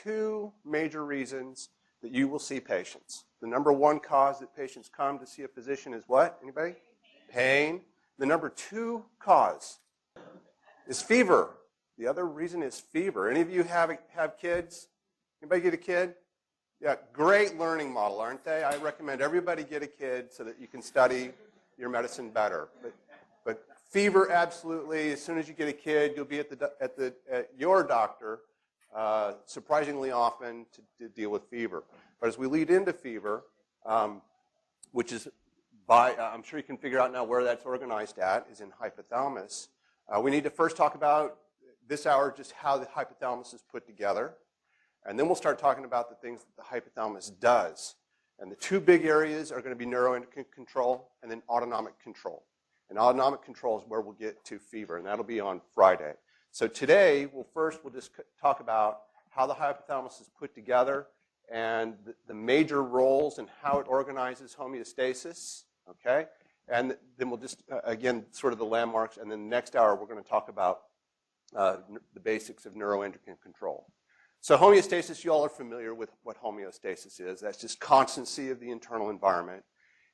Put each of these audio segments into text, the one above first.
two major reasons that you will see patients. The number one cause that patients come to see a physician is what? Anybody? Pain. The number two cause is fever. The other reason is fever. Any of you have kids? Anybody get a kid? Yeah, great learning model, aren't they? I recommend everybody get a kid so that you can study your medicine better. But fever, absolutely. As soon as you get a kid, you'll be at your doctor surprisingly often to deal with fever. But as we lead into fever, which is I'm sure you can figure out now where that's organized at, is in hypothalamus. We need to first talk about this hour just how the hypothalamus is put together. And then we'll start talking about the things that the hypothalamus does. And the two big areas are going to be neuroendocrine control and then autonomic control. And autonomic control is where we'll get to fever, and that'll be on Friday. So today, we'll just talk about how the hypothalamus is put together and the major roles and how it organizes homeostasis, okay? And then we'll just, again, sort of the landmarks, and then next hour, we're going to talk about the basics of neuroendocrine control. So homeostasis, you all are familiar with what homeostasis is. That's just constancy of the internal environment.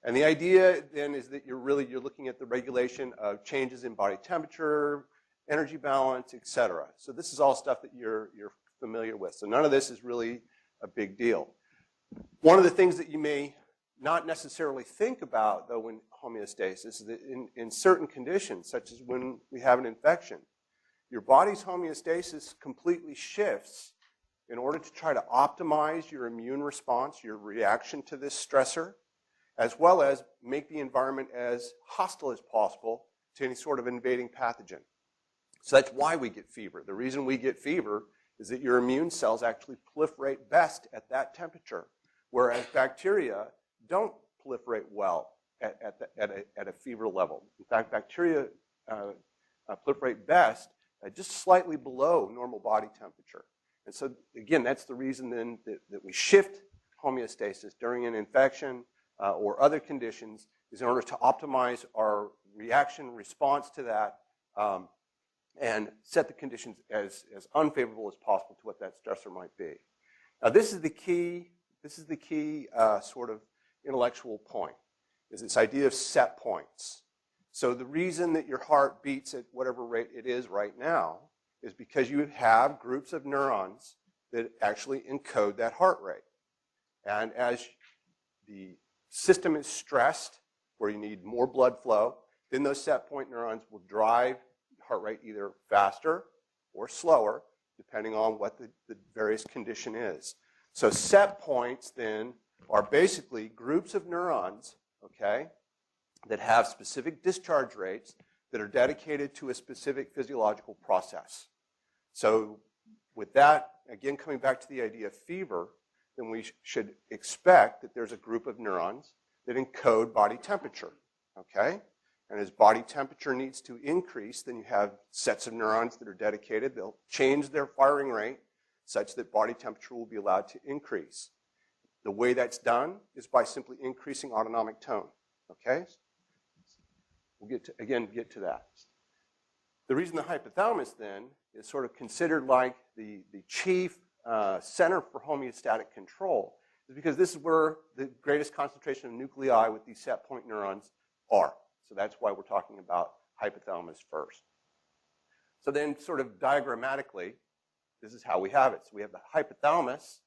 And the idea then is that you're looking at the regulation of changes in body temperature, energy balance, et cetera. So this is all stuff that you're familiar with. So none of this is really a big deal. One of the things that you may not necessarily think about, though, in homeostasis is that in certain conditions, such as when we have an infection, your body's homeostasis completely shifts in order to try to optimize your immune response, your reaction to this stressor, as well as make the environment as hostile as possible to any sort of invading pathogen. So that's why we get fever. The reason we get fever is that your immune cells actually proliferate best at that temperature, whereas bacteria don't proliferate well at a fever level. In fact, bacteria proliferate best just slightly below normal body temperature. And so, again, that's the reason then that we shift homeostasis during an infection or other conditions, is in order to optimize our reaction response to that and set the conditions as unfavorable as possible to what that stressor might be. Now, this is the key sort of intellectual point, is this idea of set points. So the reason that your heart beats at whatever rate it is right now is because you have groups of neurons that actually encode that heart rate. And as the system is stressed, where you need more blood flow, then those set point neurons will drive heart rate either faster or slower, depending on what the various condition is. So set points then are basically groups of neurons, okay, that have specific discharge rates that are dedicated to a specific physiological process. So with that, again, coming back to the idea of fever, then we should expect that there's a group of neurons that encode body temperature, okay? And as body temperature needs to increase, then you have sets of neurons that are dedicated. They'll change their firing rate such that body temperature will be allowed to increase. The way that's done is by simply increasing autonomic tone, okay? We'll get to that. The reason the hypothalamus then is sort of considered like the chief center for homeostatic control is because this is where the greatest concentration of nuclei with these set point neurons are. So that's why we're talking about hypothalamus first. So then sort of diagrammatically, this is how we have it. So we have the hypothalamus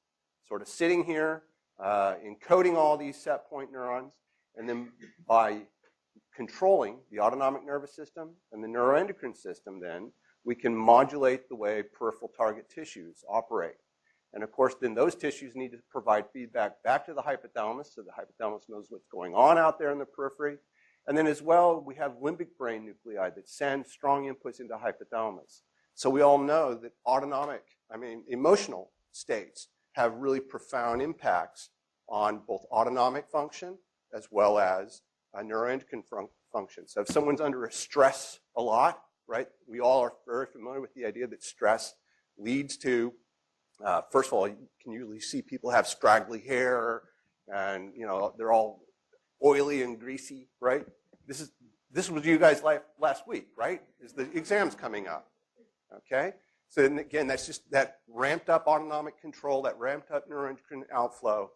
sort of sitting here, encoding all these set point neurons, and then by controlling the autonomic nervous system and the neuroendocrine system, then we can modulate the way peripheral target tissues operate. And of course, then those tissues need to provide feedback back to the hypothalamus so the hypothalamus knows what's going on out there in the periphery. And then as well, we have limbic brain nuclei that send strong inputs into hypothalamus. So we all know that emotional states have really profound impacts on both autonomic function as well as neuroendocrine function. So if someone's under stress a lot, right, we all are very familiar with the idea that stress leads to, first of all, you can usually see people have straggly hair and, they're all oily and greasy, right? This was you guys last week, right? Is the exams coming up, okay? So then again, that's just that ramped up autonomic control, that ramped up neuroendocrine outflow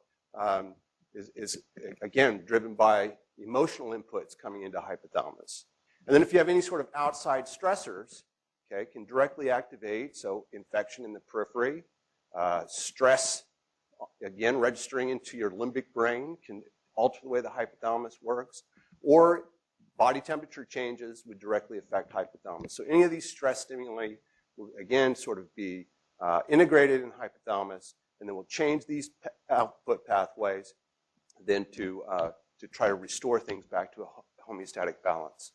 is again driven by emotional inputs coming into hypothalamus. And then if you have any sort of outside stressors, okay, can directly activate, so infection in the periphery, stress, again, registering into your limbic brain can alter the way the hypothalamus works, or body temperature changes would directly affect hypothalamus. So any of these stress stimuli will, again, sort of be integrated in hypothalamus, and then we'll change these output pathways then to try to restore things back to a homeostatic balance.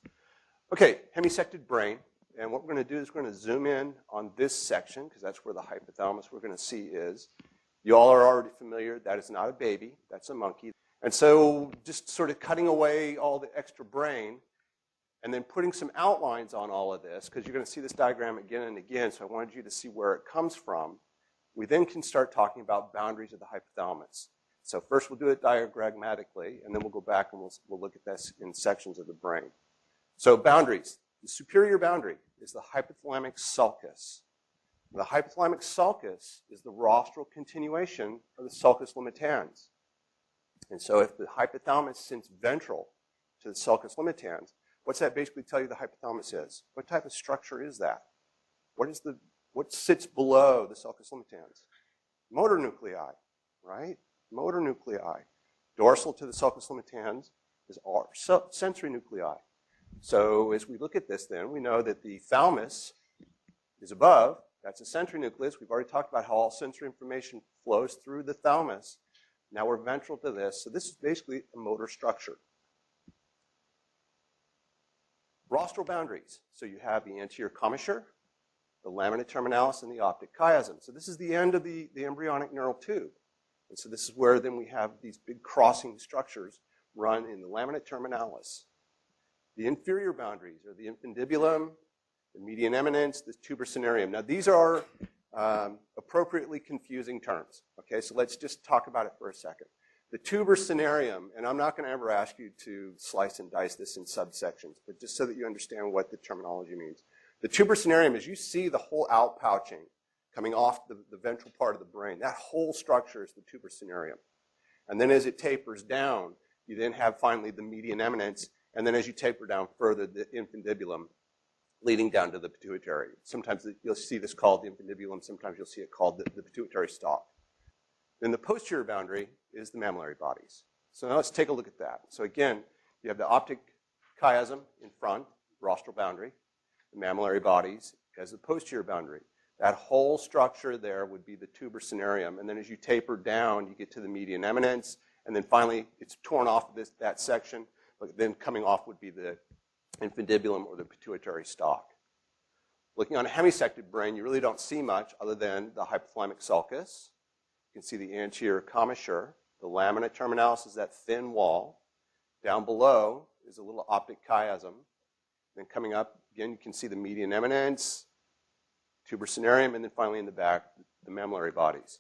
Okay, hemisected brain. And what we're going to do is we're going to zoom in on this section, because that's where the hypothalamus we're going to see is. You all are already familiar. That is not a baby. That's a monkey. And so just sort of cutting away all the extra brain and then putting some outlines on all of this, because you're going to see this diagram again and again, so I wanted you to see where it comes from. We then can start talking about boundaries of the hypothalamus. So first we'll do it diagrammatically, and then we'll go back and we'll look at this in sections of the brain. So boundaries. The superior boundary is the hypothalamic sulcus. The hypothalamic sulcus is the rostral continuation of the sulcus limitans. And so if the hypothalamus sits ventral to the sulcus limitans, what's that basically tell you the hypothalamus is? What type of structure is that? What sits below the sulcus limitans? Motor nuclei, right? Motor nuclei. Dorsal to the sulcus limitans is our sensory nuclei. So as we look at this then, we know that the thalamus is above. That's a sensory nucleus. We've already talked about how all sensory information flows through the thalamus. Now we're ventral to this. So this is basically a motor structure. Rostral boundaries. So you have the anterior commissure, the lamina terminalis, and the optic chiasm. So this is the end of the embryonic neural tube. And so this is where then we have these big crossing structures run in the lamina terminalis. The inferior boundaries are the infundibulum, the median eminence, the tubercinarium. Now these are appropriately confusing terms. Okay, so let's just talk about it for a second. The tubercinarium, and I'm not going to ever ask you to slice and dice this in subsections, but just so that you understand what the terminology means. The tubercinarium is you see the whole outpouching coming off the ventral part of the brain. That whole structure is the tubercinarium. And then as it tapers down, you then have finally the median eminence. And then as you taper down further, the infundibulum leading down to the pituitary. Sometimes you'll see this called the infundibulum. Sometimes you'll see it called the pituitary stalk. Then the posterior boundary is the mammillary bodies. So now let's take a look at that. So again, you have the optic chiasm in front, rostral boundary, the mammillary bodies as the posterior boundary. That whole structure there would be the tubercinarium. And then as you taper down, you get to the median eminence. And then finally, it's torn off of that section. But then coming off would be the infundibulum or the pituitary stalk. Looking on a hemisected brain, you really don't see much other than the hypothalamic sulcus. You can see the anterior commissure. The lamina terminalis is that thin wall. Down below is a little optic chiasm. Then coming up, again, you can see the median eminence, tubercinarium, and then finally in the back, the mammillary bodies.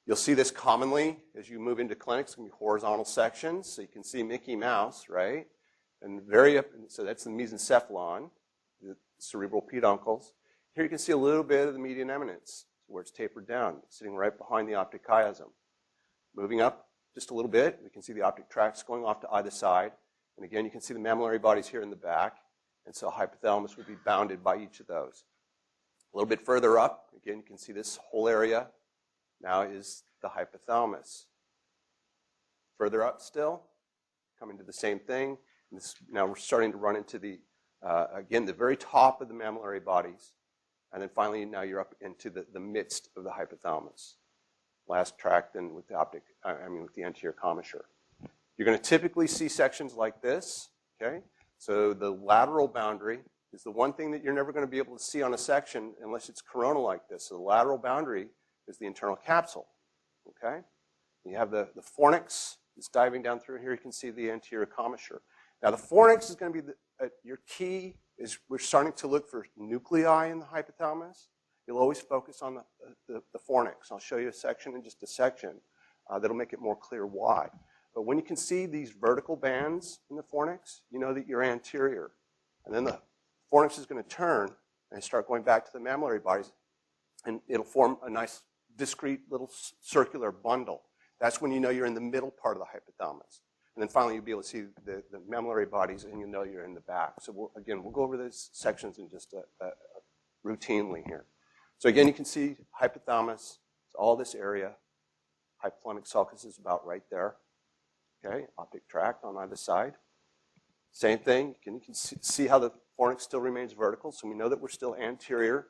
You'll see this commonly as you move into clinics. It's going to be horizontal sections. So you can see Mickey Mouse, right? And so that's the mesencephalon, the cerebral peduncles. Here you can see a little bit of the median eminence, where it's tapered down, sitting right behind the optic chiasm. Moving up just a little bit, we can see the optic tracts going off to either side. And again, you can see the mammillary bodies here in the back. And so hypothalamus would be bounded by each of those. A little bit further up, again, you can see this whole area now is the hypothalamus. Further up still, coming to the same thing. Now we're starting to run into again, the very top of the mammillary bodies. And then finally, now you're up into the midst of the hypothalamus. Last track then with with the anterior commissure. You're going to typically see sections like this, okay? So the lateral boundary is the one thing that you're never going to be able to see on a section unless it's coronal like this. So the lateral boundary is the internal capsule, okay? You have the fornix that's diving down through here. You can see the anterior commissure. Now the fornix is going to be your key is we're starting to look for nuclei in the hypothalamus. You'll always focus on the fornix. I'll show you a section in just a section that'll make it more clear why. But when you can see these vertical bands in the fornix, you know that you're anterior. And then the fornix is going to turn, and start going back to the mammillary bodies, and it'll form a nice discrete little circular bundle. That's when you know you're in the middle part of the hypothalamus. And then finally, you'll be able to see the mammillary bodies, and you know you're in the back. So we'll go over these sections in just routinely here. So again, you can see hypothalamus, it's all this area. Hypothalamic sulcus is about right there. Okay, optic tract on either side. Same thing, you can see how the fornix still remains vertical, so we know that we're still anterior.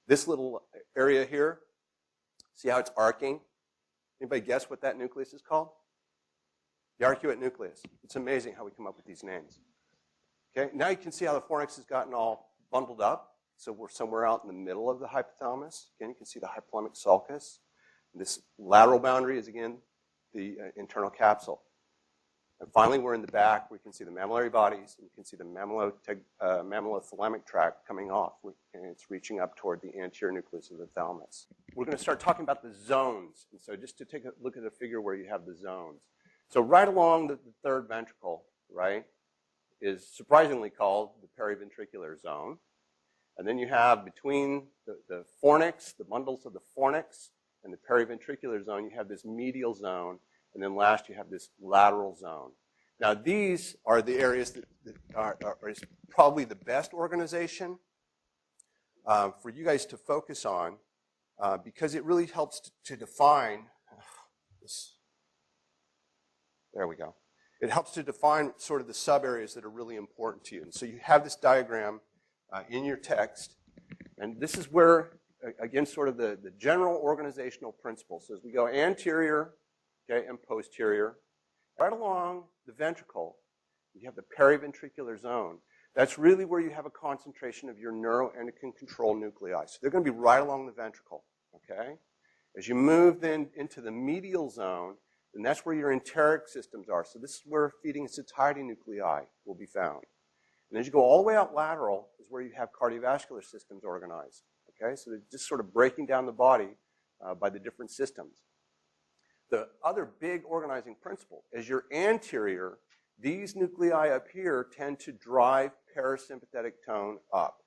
This little area here, see how it's arcing? Anybody guess what that nucleus is called? The arcuate nucleus. It's amazing how we come up with these names. Okay, now you can see how the fornix has gotten all bundled up. So we're somewhere out in the middle of the hypothalamus. Again, you can see the hypothalamic sulcus. This lateral boundary is, again, the internal capsule. And finally, we're in the back. We can see the mammillary bodies. And you can see the mammillothalamic tract coming off. And it's reaching up toward the anterior nucleus of the thalamus. We're going to start talking about the zones. And so just to take a look at a figure where you have the zones. So right along the third ventricle, right, is surprisingly called the periventricular zone. And then you have between the fornix, the bundles of the fornix, and the periventricular zone, you have this medial zone. And then last, you have this lateral zone. Now, these are the areas that are probably the best organization for you guys to focus on because it really helps to define this. There we go. It helps to define sort of the sub-areas that are really important to you. And so you have this diagram in your text. And this is where, again, sort of the general organizational principles. So as we go anterior, okay, and posterior, right along the ventricle, you have the periventricular zone. That's really where you have a concentration of your neuroendocrine control nuclei. So they're going to be right along the ventricle, okay? As you move then into the medial zone, and that's where your enteric systems are. So this is where feeding satiety nuclei will be found. And as you go all the way out lateral is where you have cardiovascular systems organized. Okay, so they're just sort of breaking down the body by the different systems. The other big organizing principle, as you're anterior, these nuclei up here tend to drive parasympathetic tone up.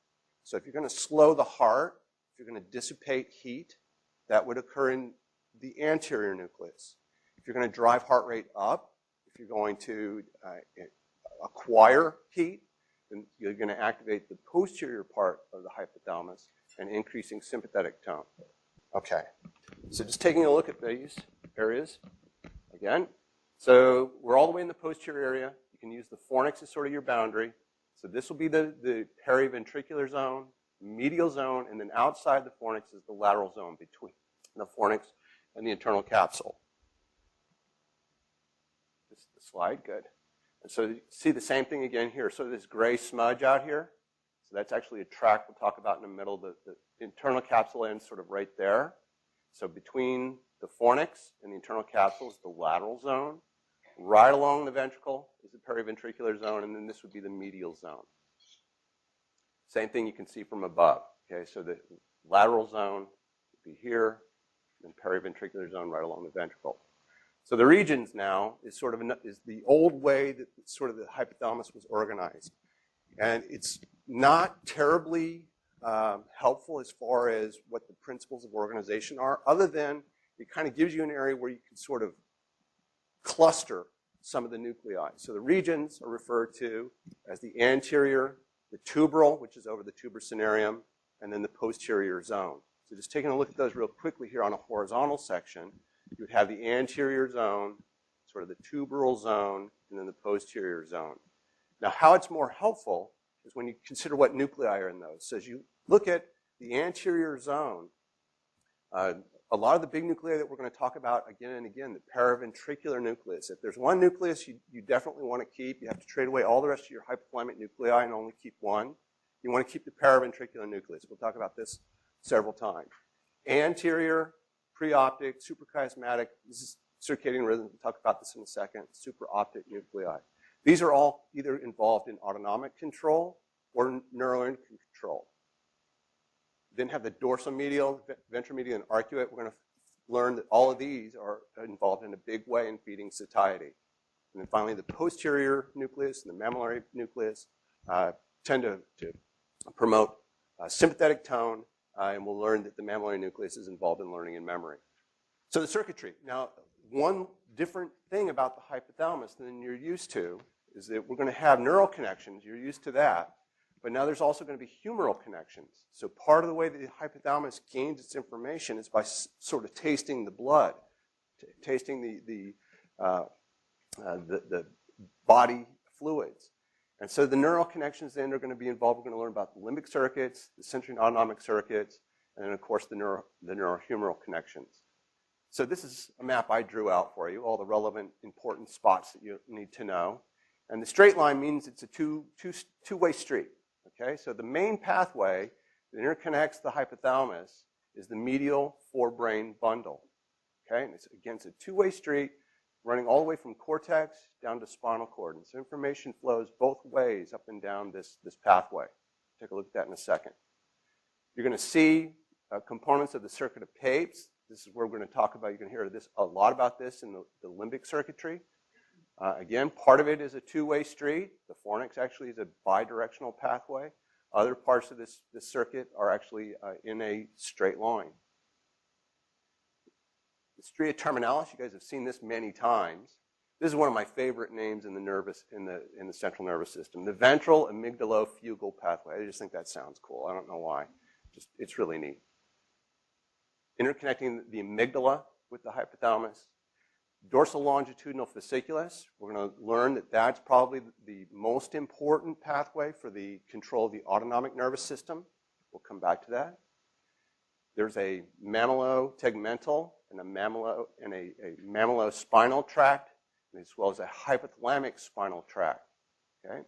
So if you're going to slow the heart, if you're going to dissipate heat, that would occur in the anterior nucleus. If you're going to drive heart rate up, if you're going to acquire heat, then you're going to activate the posterior part of the hypothalamus and increasing sympathetic tone. Okay, so just taking a look at these areas again. So we're all the way in the posterior area. You can use the fornix as sort of your boundary. So this will be the periventricular zone, medial zone, and then outside the fornix is the lateral zone between the fornix and the internal capsule. This is the slide, good. And so you see the same thing again here. So this gray smudge out here, so that's actually a tract we'll talk about in the middle. The internal capsule ends sort of right there. So between the fornix and the internal capsule is the lateral zone. Right along the ventricle is the periventricular zone, and then this would be the medial zone. Same thing you can see from above. Okay, so the lateral zone would be here, and periventricular zone right along the ventricle. So the regions now is sort of is the old way that sort of the hypothalamus was organized, and it's not terribly helpful as far as what the principles of organization are, other than it kind of gives you an area where you can sort of cluster some of the nuclei. So the regions are referred to as the anterior, the tuberal, which is over the tubercinarium, and then the posterior zone. So just taking a look at those real quickly here on a horizontal section, you would have the anterior zone, sort of the tuberal zone, and then the posterior zone. Now, how it's more helpful is when you consider what nuclei are in those. So as you look at the anterior zone, a lot of the big nuclei that we're going to talk about again and again, the periventricular nucleus. If there's one nucleus you definitely want to keep, you have to trade away all the rest of your hypothalamic nuclei and only keep one. You want to keep the periventricular nucleus. We'll talk about this several times. Anterior, preoptic, suprachiasmatic, this is circadian rhythm. We'll talk about this in a second. Supraoptic nuclei. These are all either involved in autonomic control or neuroendocrine control. Then have the dorsomedial, ventromedial, and arcuate. We're going to learn that all of these are involved in a big way in feeding satiety. And then finally, the posterior nucleus and the mammillary nucleus tend to promote sympathetic tone, and we'll learn that the mammillary nucleus is involved in learning and memory. So the circuitry. Now, one different thing about the hypothalamus than you're used to is that we're going to have neural connections. You're used to that. But now there's also going to be humoral connections. So part of the way that the hypothalamus gains its information is by sort of tasting the blood, tasting the body fluids. And so the neural connections then are going to be involved. We're going to learn about the limbic circuits, the sensory autonomic circuits, and then, of course, the neurohumoral connections. So this is a map I drew out for you, all the relevant, important spots that you need to know. And the straight line means it's a two-way street. Okay, so the main pathway that interconnects the hypothalamus is the medial forebrain bundle. Okay, and again, it's a two-way street running all the way from cortex down to spinal cord. And so information flows both ways up and down this pathway. Take a look at that in a second. You're going to see components of the circuit of Papes. This is where we're going to talk about. You're going to hear a lot about this in the limbic circuitry. Again, part of it is a two-way street. The fornix actually is a bidirectional pathway. Other parts of this circuit are actually in a straight line. The stria terminalis, you guys have seen this many times. This is one of my favorite names in the central nervous system. The ventral amygdalofugal pathway. I just think that sounds cool. I don't know why. It's really neat. Interconnecting the amygdala with the hypothalamus. Dorsal longitudinal fasciculus, we're going to learn that that's probably the most important pathway for the control of the autonomic nervous system. We'll come back to that. There's a mammato-tegmental and a mammallospinal tract, as well as a hypothalamic spinal tract. Okay?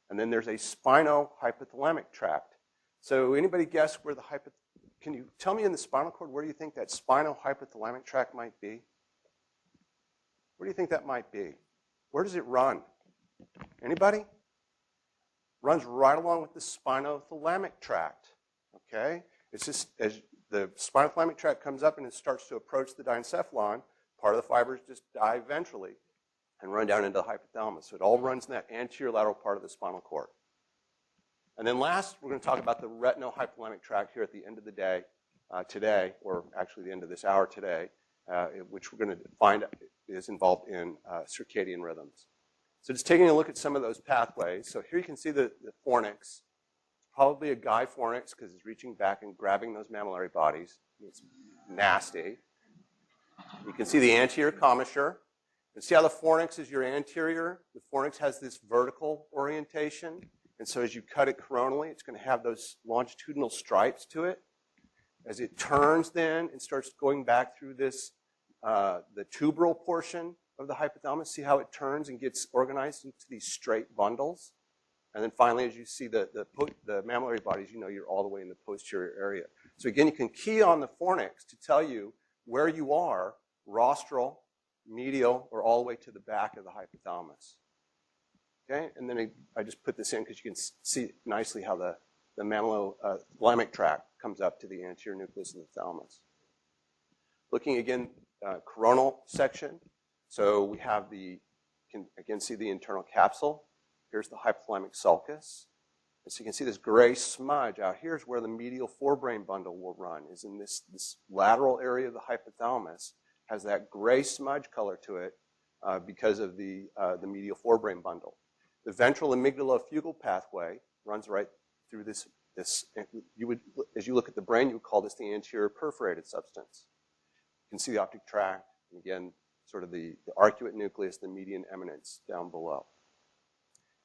And then there's a spino-hypothalamic tract. So anybody guess where can you tell me in the spinal cord where you think that spino-hypothalamic tract might be? Where do you think that might be? Where does it run? Anybody? Runs right along with the spinothalamic tract. Okay? It's just as the spinothalamic tract comes up and it starts to approach the diencephalon, part of the fibers just die ventrally and run down into the hypothalamus. So it all runs in that anterior lateral part of the spinal cord. And then last, we're going to talk about the retinohypothalamic tract here at the end of the day today, or actually the end of this hour today, which we're going to find is involved in circadian rhythms. So just taking a look at some of those pathways. So here you can see the fornix. Probably a guy fornix because it's reaching back and grabbing those mammillary bodies. It's nasty. You can see the anterior commissure. And see how the fornix is your anterior? The fornix has this vertical orientation. And so as you cut it coronally, it's going to have those longitudinal stripes to it. As it turns then and starts going back through this, the tuberal portion of the hypothalamus, see how it turns and gets organized into these straight bundles? And then finally, as you see the mammillary bodies, you know you're all the way in the posterior area. So again, you can key on the fornix to tell you where you are, rostral, medial, or all the way to the back of the hypothalamus. Okay, and then I just put this in because you can see nicely how the mammillothalamic tract comes up to the anterior nucleus of the thalamus. Looking again, coronal section. So we have you can again see the internal capsule. Here's the hypothalamic sulcus. And so you can see this gray smudge out here is where the medial forebrain bundle will run, is in this lateral area of the hypothalamus, has that gray smudge color to it because of the medial forebrain bundle. The ventral amygdalofugal pathway runs right through this. As you look at the brain, you would call this the anterior perforated substance. You can see the optic tract, and again, sort of the arcuate nucleus, the median eminence down below.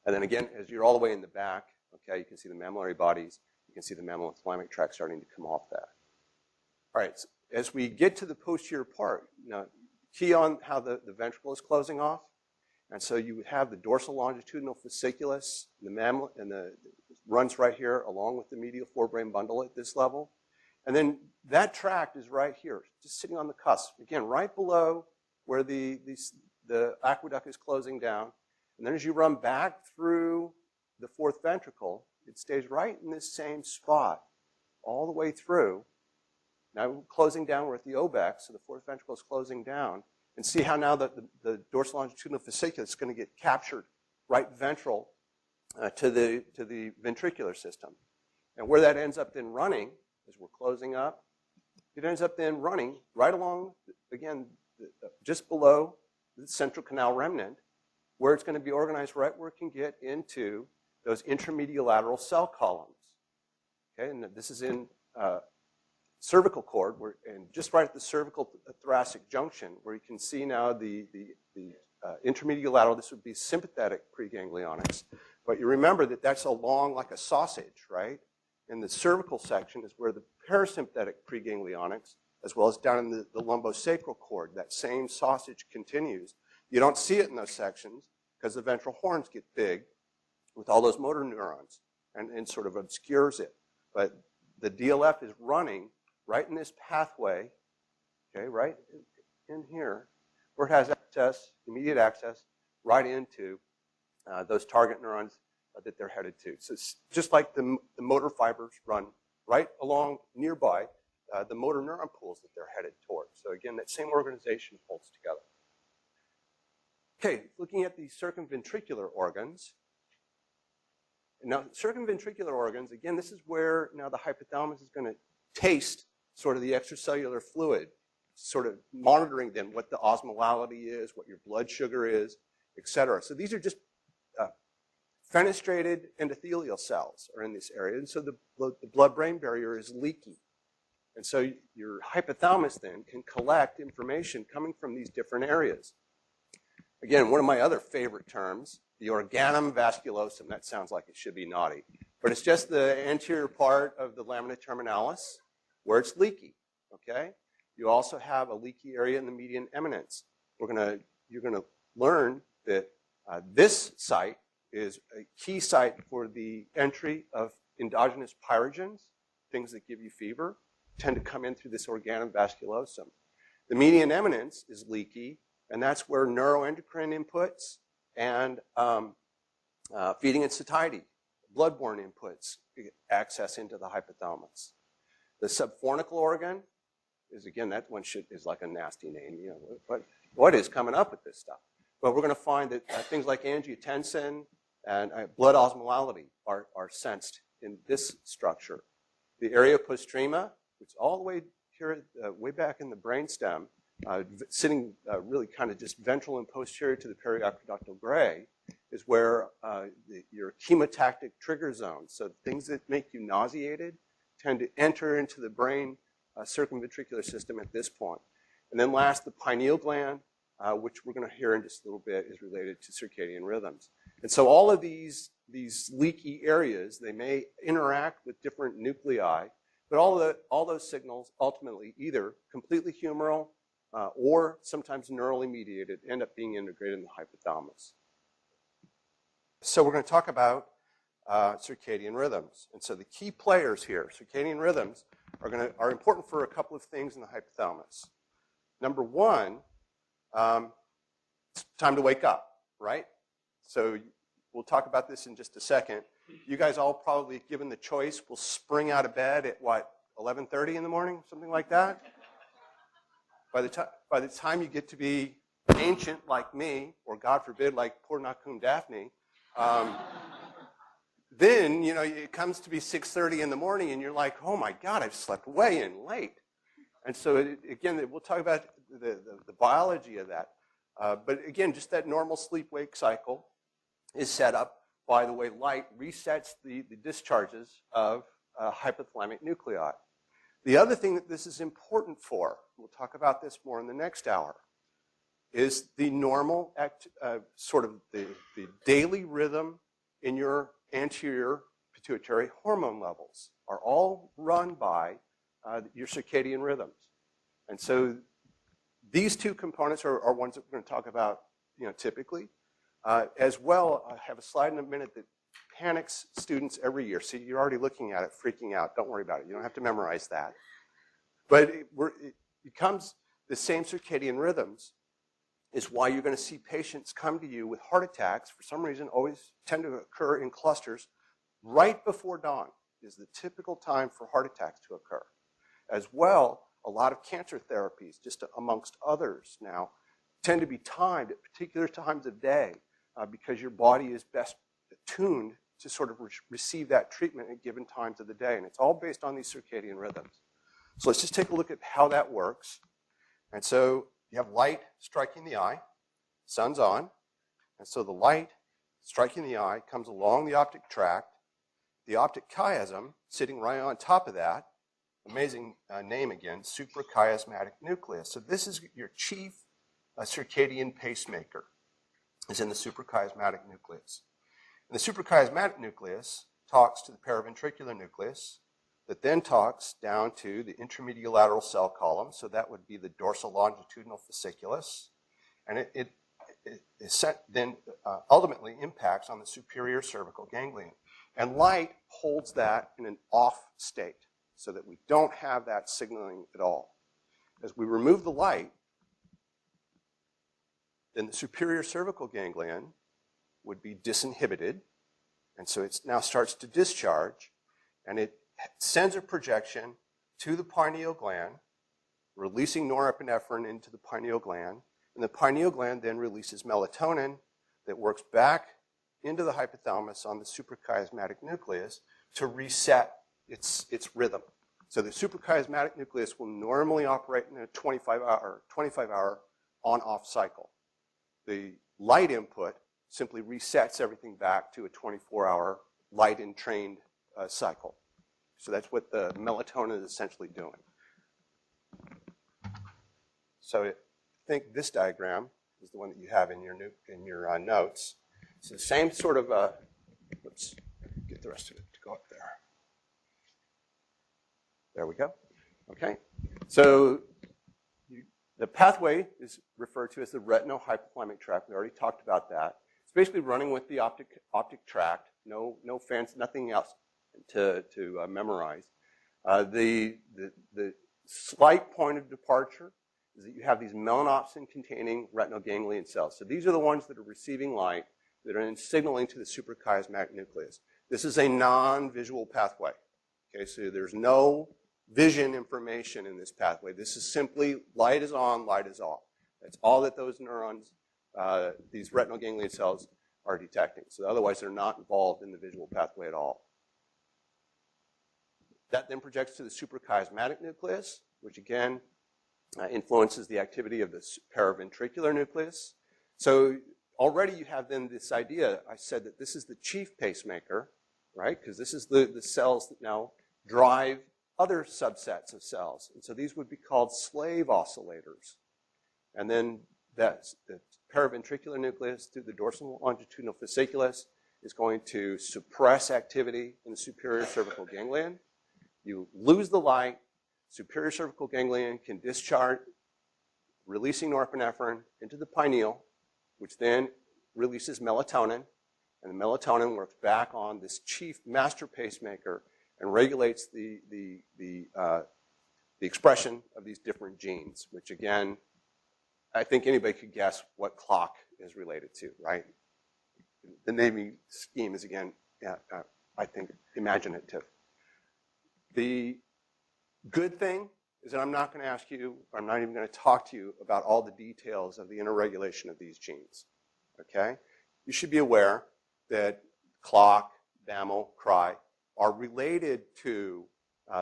And then again, as you're all the way in the back, okay, you can see the mammillary bodies. You can see the mammillothalamic tract starting to come off that. All right, so as we get to the posterior part, now key on how the ventricle is closing off. And so you would have the dorsal longitudinal fasciculus, runs right here along with the medial forebrain bundle at this level. And then that tract is right here, just sitting on the cusp. Again, right below where the aqueduct is closing down. And then as you run back through the fourth ventricle, it stays right in this same spot all the way through. Now we're closing down, we're at the obex, so the fourth ventricle is closing down. And see how now the dorsal longitudinal fasciculus is going to get captured right ventral to the ventricular system. And where that ends up then running, as we're closing up, it ends up then running right along, again, just below the central canal remnant, where it's going to be organized right where it can get into those intermediolateral cell columns. Okay, and this is in cervical cord, and just right at the cervical thoracic junction, where you can see now the intermediolateral. This would be sympathetic preganglionics, but you remember that that's along like a sausage, right? And the cervical section is where the parasympathetic preganglionics, as well as down in the lumbosacral cord, that same sausage continues. You don't see it in those sections because the ventral horns get big with all those motor neurons and sort of obscures it. But the DLF is running right in this pathway, okay, right in here, where it has access, immediate access, right into those target neurons that they're headed to. So it's just like the motor fibers run right along nearby the motor neuron pools that they're headed towards. So again, that same organization holds together. Okay, looking at the circumventricular organs. Now, circumventricular organs, again, this is where now the hypothalamus is going to taste sort of the extracellular fluid, sort of monitoring then what the osmolality is, what your blood sugar is, et cetera. So these are just fenestrated endothelial cells are in this area, and so the blood-brain barrier is leaky. And so your hypothalamus then can collect information coming from these different areas. Again, one of my other favorite terms, the organum vasculosum. That sounds like it should be naughty, but it's just the anterior part of the lamina terminalis where it's leaky, okay? You also have a leaky area in the median eminence. You're gonna learn that this site is a key site for the entry of endogenous pyrogens, things that give you fever, tend to come in through this organum vasculosum. The median eminence is leaky, and that's where neuroendocrine inputs and feeding and satiety, bloodborne inputs, access into the hypothalamus. The subfornical organ is, again, that one is like a nasty name. You know, what is coming up with this stuff? But we're going to find that things like angiotensin and blood osmolality are sensed in this structure. The area postrema, which is all the way here, way back in the brainstem, sitting really kind of just ventral and posterior to the periaqueductal gray, is where your chemotactic trigger zones, so things that make you nauseated, tend to enter into the brain circumventricular system at this point. And then last, the pineal gland, which we're going to hear in just a little bit, is related to circadian rhythms. And so all of these leaky areas, they may interact with different nuclei, but all those signals ultimately either completely humoral or sometimes neurally mediated end up being integrated in the hypothalamus. So we're going to talk about circadian rhythms. And so the key players here, circadian rhythms, are important for a couple of things in the hypothalamus. Number one, it's time to wake up, right? So we'll talk about this in just a second. You guys all probably, given the choice, will spring out of bed at what, 11:30 in the morning, something like that? By the time you get to be ancient like me, or God forbid, like poor Nakum Daphne, then it comes to be 6:30 in the morning, and you're like, oh my God, I've slept way in late. And so again, we'll talk about the biology of that. But again, just that normal sleep-wake cycle is set up by the way light resets the discharges of hypothalamic nuclei. The other thing that this is important for, we'll talk about this more in the next hour, is the normal sort of the daily rhythm in your anterior pituitary hormone levels are all run by your circadian rhythms. And so these two components are ones that we're going to talk about typically. As well, I have a slide in a minute that panics students every year. See, you're already looking at it, freaking out. Don't worry about it. You don't have to memorize that. But it becomes the same circadian rhythms is why you're going to see patients come to you with heart attacks, for some reason, always tend to occur in clusters right before dawn is the typical time for heart attacks to occur. As well, a lot of cancer therapies, just amongst others now, tend to be timed at particular times of day because your body is best attuned to sort of receive that treatment at given times of the day. And it's all based on these circadian rhythms. So let's just take a look at how that works. And so you have light striking the eye, sun's on, and so the light striking the eye comes along the optic tract. The optic chiasm sitting right on top of that, amazing name again, suprachiasmatic nucleus. So this is your chief circadian pacemaker, is in the suprachiasmatic nucleus. And the suprachiasmatic nucleus talks to the paraventricular nucleus, that then talks down to the intermediolateral cell column, so that would be the dorsal longitudinal fasciculus, and it then ultimately impacts on the superior cervical ganglion. And light holds that in an off state so that we don't have that signaling at all. As we remove the light, then the superior cervical ganglion would be disinhibited, and so it now starts to discharge, and it sends a projection to the pineal gland, releasing norepinephrine into the pineal gland, and the pineal gland then releases melatonin that works back into the hypothalamus on the suprachiasmatic nucleus to reset its rhythm. So the suprachiasmatic nucleus will normally operate in a 25-hour on-off cycle. The light input simply resets everything back to a 24-hour light-entrained cycle. So that's what the melatonin is essentially doing. So I think this diagram is the one that you have in your notes. It's the same sort of, let's get the rest of it to go up there. There we go. Okay. So the pathway is referred to as the retinohypothalamic tract. We already talked about that. It's basically running with the optic tract. No fancy, nothing else to memorize. The slight point of departure is that you have these melanopsin-containing retinal ganglion cells. So these are the ones that are receiving light, that are signaling to the suprachiasmatic nucleus. This is a non-visual pathway. Okay, so there's no vision information in this pathway. This is simply light is on, light is off. That's all that those neurons, these retinal ganglion cells, are detecting. So otherwise, they're not involved in the visual pathway at all. That then projects to the suprachiasmatic nucleus, which again influences the activity of the paraventricular nucleus. So already you have then this idea, I said that this is the chief pacemaker, right? Because this is the cells that now drive other subsets of cells. And so these would be called slave oscillators. And then that's the paraventricular nucleus through the dorsal longitudinal fasciculus is going to suppress activity in the superior cervical ganglion. You lose the light, superior cervical ganglion can discharge, releasing norepinephrine into the pineal, which then releases melatonin, and the melatonin works back on this chief master pacemaker and regulates the expression of these different genes, which again, I think anybody could guess what clock is related to, right? The naming scheme is again, I think, imaginative. The good thing is that I'm not going to ask you, or I'm not even going to talk to you about all the details of the interregulation of these genes, okay? You should be aware that clock, BAML, cry are related to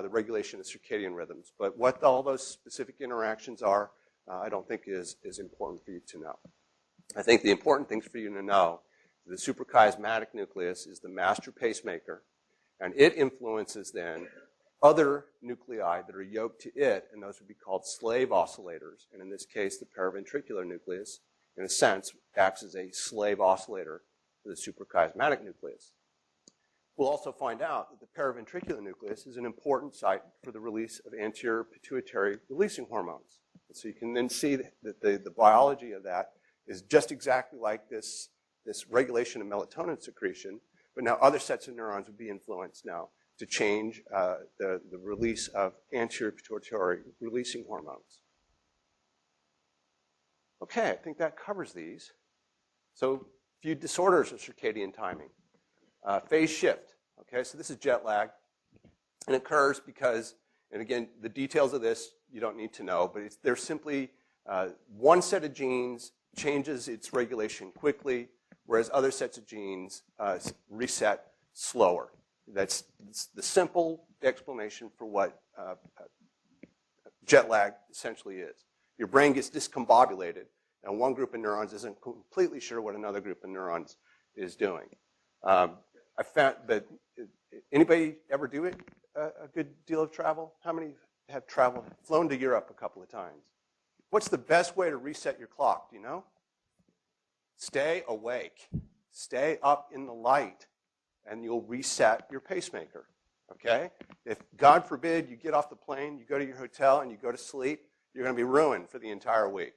the regulation of circadian rhythms, but what all those specific interactions are, I don't think is important for you to know. I think the important things for you to know, the suprachiasmatic nucleus is the master pacemaker, and it influences then other nuclei that are yoked to it, and those would be called slave oscillators. And in this case, the paraventricular nucleus, in a sense, acts as a slave oscillator to the suprachiasmatic nucleus. We'll also find out that the paraventricular nucleus is an important site for the release of anterior pituitary releasing hormones. And so you can then see that the biology of that is just exactly like this regulation of melatonin secretion, but now other sets of neurons would be influenced now to change the release of anterior pituitary releasing hormones. Okay, I think that covers these. So a few disorders of circadian timing. Phase shift. Okay, so this is jet lag. And it occurs because, and again, the details of this you don't need to know, but there's simply one set of genes changes its regulation quickly, whereas other sets of genes reset slower. That's the simple explanation for what jet lag essentially is. Your brain gets discombobulated, and one group of neurons isn't completely sure what another group of neurons is doing. I found that anybody ever do it, a good deal of travel? How many have traveled, flown to Europe a couple of times? What's the best way to reset your clock? Do you know? Stay awake. Stay up in the light, and you'll reset your pacemaker, okay? If, God forbid, you get off the plane, you go to your hotel, and you go to sleep, you're going to be ruined for the entire week.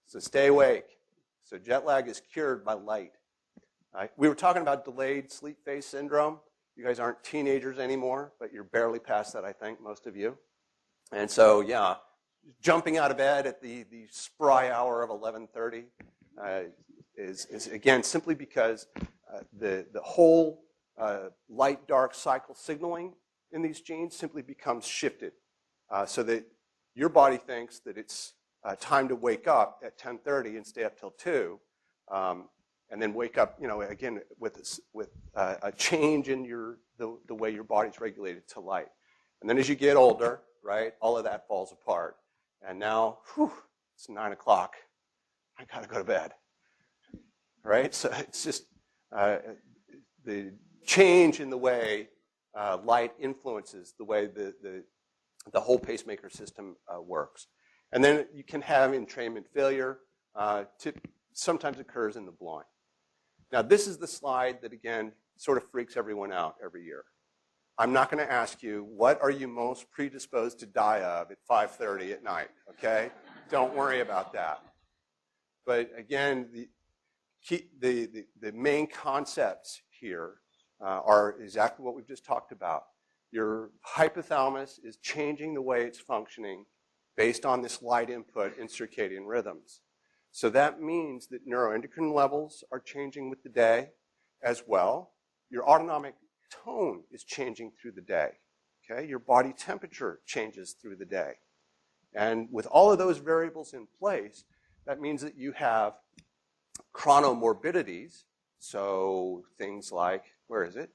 So stay awake. So jet lag is cured by light. We were talking about delayed sleep phase syndrome. You guys aren't teenagers anymore, but you're barely past that, I think, most of you. And so, yeah, jumping out of bed at the spry hour of 11:30 is again, simply because the whole light-dark cycle signaling in these genes simply becomes shifted so that your body thinks that it's time to wake up at 10:30 and stay up till 2, and then wake up, again, with a change in the way your body's regulated to light. And then as you get older, right, all of that falls apart. And now, it's 9 o'clock. I got to go to bed. Right? So it's just the change in the way light influences the way the whole pacemaker system works. And then you can have entrainment failure. Sometimes occurs in the blind. Now, this is the slide that, again, sort of freaks everyone out every year. I'm not going to ask you, what are you most predisposed to die of at 5:30 at night, okay? Don't worry about that. But again, the main concepts here are exactly what we've just talked about. Your hypothalamus is changing the way it's functioning based on this light input in circadian rhythms. So that means that neuroendocrine levels are changing with the day as well. Your autonomic tone is changing through the day. Okay? Your body temperature changes through the day. And with all of those variables in place, that means that you have chronomorbidities. So things like, where is it?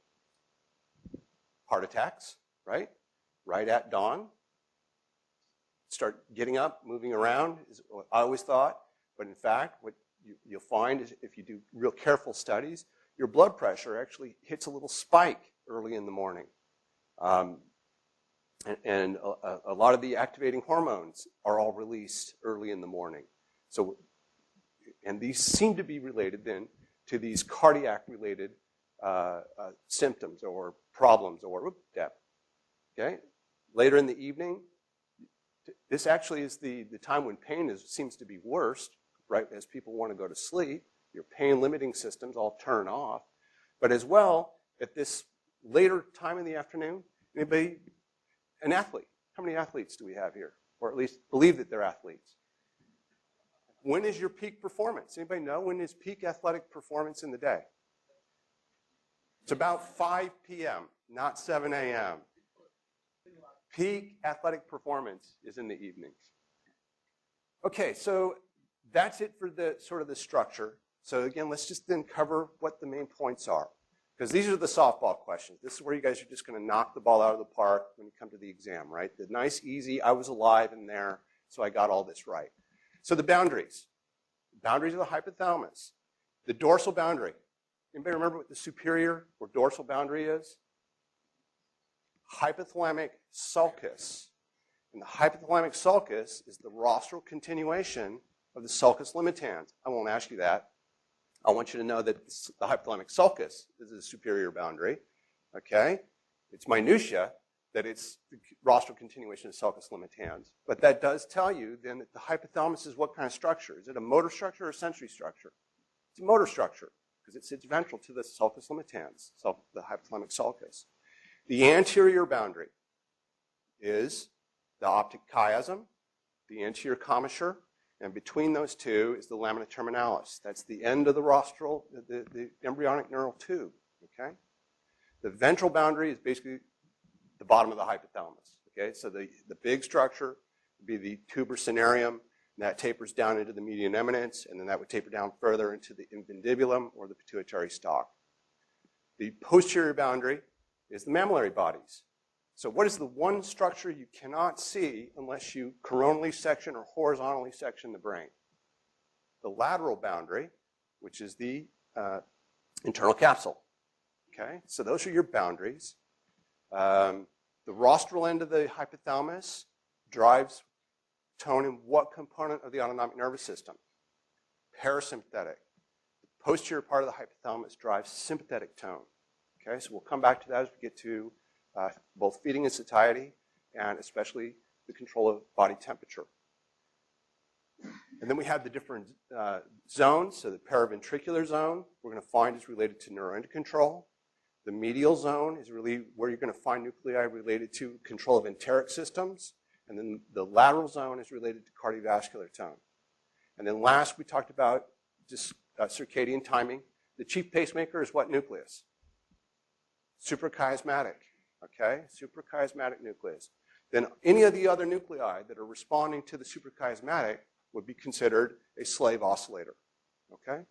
Heart attacks, right? Right at dawn. Start getting up, moving around, is what I always thought. But in fact, what you'll find is if you do real careful studies, your blood pressure actually hits a little spike early in the morning. And a lot of the activating hormones are all released early in the morning. So, and these seem to be related then to these cardiac-related symptoms or problems or death. Okay? Later in the evening, this actually is the time when pain seems to be worst, right, as people want to go to sleep. Your pain-limiting systems all turn off. But as well, at this later time in the afternoon, anybody, an athlete? How many athletes do we have here? Or at least believe that they're athletes. When is your peak performance? Anybody know when is peak athletic performance in the day? It's about 5 p.m., not 7 a.m. Peak athletic performance is in the evenings. Okay, so that's it for the sort of the structure. So again, let's just then cover what the main points are. Because these are the softball questions. This is where you guys are just going to knock the ball out of the park when you come to the exam, right? The nice, easy, I was alive in there, so I got all this right. So the boundaries. Boundaries of the hypothalamus. The dorsal boundary. Anybody remember what the superior or dorsal boundary is? Hypothalamic sulcus. And the hypothalamic sulcus is the rostral continuation of the sulcus limitans. I won't ask you that. I want you to know that the hypothalamic sulcus is the superior boundary. Okay? It's minutia that it's the rostral continuation of sulcus limitans. But that does tell you then that the hypothalamus is what kind of structure? Is it a motor structure or a sensory structure? It's a motor structure because it sits ventral to the sulcus limitans, so the hypothalamic sulcus. The anterior boundary is the optic chiasm, the anterior commissure, and between those two is the lamina terminalis. That's the end of the rostral, the embryonic neural tube, okay? The ventral boundary is basically the bottom of the hypothalamus, okay? So the big structure would be the tuber cinereum, and that tapers down into the median eminence, and then that would taper down further into the infundibulum or the pituitary stalk. The posterior boundary is the mammillary bodies. So what is the one structure you cannot see unless you coronally section or horizontally section the brain? The lateral boundary, which is the internal capsule. Okay, so those are your boundaries. The rostral end of the hypothalamus drives tone in what component of the autonomic nervous system? Parasympathetic. The posterior part of the hypothalamus drives sympathetic tone. Okay, so we'll come back to that as we get to both feeding and satiety, and especially the control of body temperature. And then we have the different zones. So the paraventricular zone, we're going to find is related to neuroendocrine control. The medial zone is really where you're going to find nuclei related to control of enteric systems. And then the lateral zone is related to cardiovascular tone. And then last, we talked about just circadian timing. The chief pacemaker is what nucleus? Suprachiasmatic, okay? Suprachiasmatic nucleus. Then any of the other nuclei that are responding to the suprachiasmatic would be considered a slave oscillator, okay?